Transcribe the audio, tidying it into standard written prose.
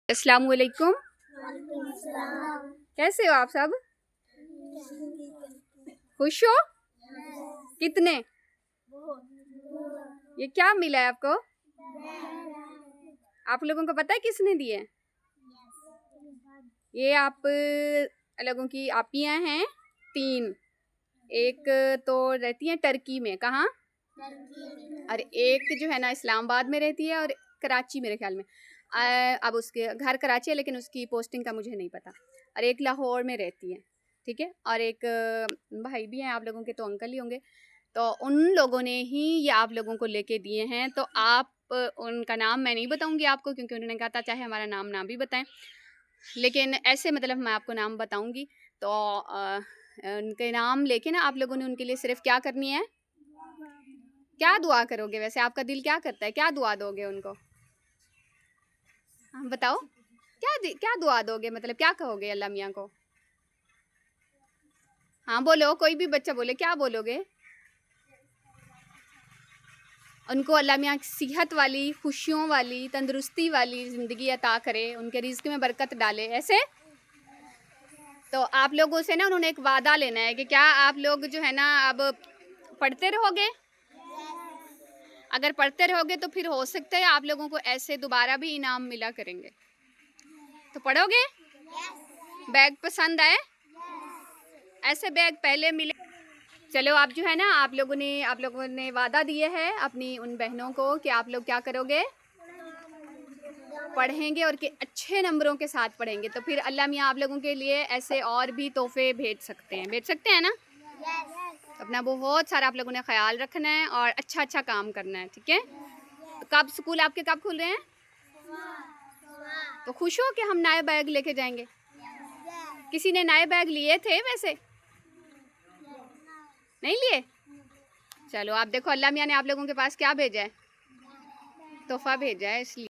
अस्सलाम वालेकुम। कैसे हो आप सब? खुश हो? कितने? ये क्या मिला है आपको? आप लोगों को पता है किसने दिए? ये आप लोगों की आपियां हैं 3। एक तो रहती है टर्की में, कहाँ? और एक जो है ना इस्लामाबाद में रहती है और कराची मेरे ख्याल में। अब उसके घर कराची है लेकिन उसकी पोस्टिंग का मुझे नहीं पता। और एक लाहौर में रहती है, ठीक है। और एक भाई भी हैं, आप लोगों के तो अंकल ही होंगे। तो उन लोगों ने ही ये आप लोगों को लेके दिए हैं। तो आप उनका नाम मैं नहीं बताऊंगी आपको, क्योंकि उन्होंने कहा था चाहे हमारा नाम ना भी बताएं, लेकिन ऐसे मतलब मैं आपको नाम बताऊंगी। तो उनके नाम लेके ना आप लोगों ने उनके लिए सिर्फ क्या करनी है, क्या दुआ करोगे? वैसे आपका दिल क्या करता है, क्या दुआ दोगे उनको? हाँ बताओ, क्या दुआ दोगे, मतलब क्या कहोगे अल्लाह मियाँ को? हाँ बोलो, कोई भी बच्चा बोले, क्या बोलोगे? उनको अल्लाह मियाँ सेहत वाली, खुशियों वाली, तंदुरुस्ती वाली ज़िंदगी अता करे, उनके रिज़्क में बरकत डाले, ऐसे। तो आप लोगों से ना उन्होंने एक वादा लेना है कि क्या आप लोग जो है ना अब पढ़ते रहोगे? अगर पढ़ते रहोगे तो फिर हो सकता है आप लोगों को ऐसे दोबारा भी इनाम मिला करेंगे। तो पढ़ोगे? बैग पसंद आए? ऐसे बैग पहले मिले। चलो आप जो है ना आप लोगों ने वादा दिए है अपनी उन बहनों को कि आप लोग क्या करोगे, पढ़ेंगे और कि अच्छे नंबरों के साथ पढ़ेंगे। तो फिर अल्लाह मियाँ आप लोगों के लिए ऐसे और भी तोहफे भेज सकते हैं ना। अपना बहुत सारा आप लोगों ने ख्याल रखना है और अच्छा अच्छा काम करना है, ठीक है। तो कब स्कूल आपके कब खुल रहे हैं? तो खुश हो कि हम नए बैग लेके जाएंगे? किसी ने नए बैग लिए थे वैसे? नहीं लिए? चलो आप देखो अल्लाह मियाँ ने आप लोगों के पास क्या भेजा है, तोहफा भेजा है, इसलिए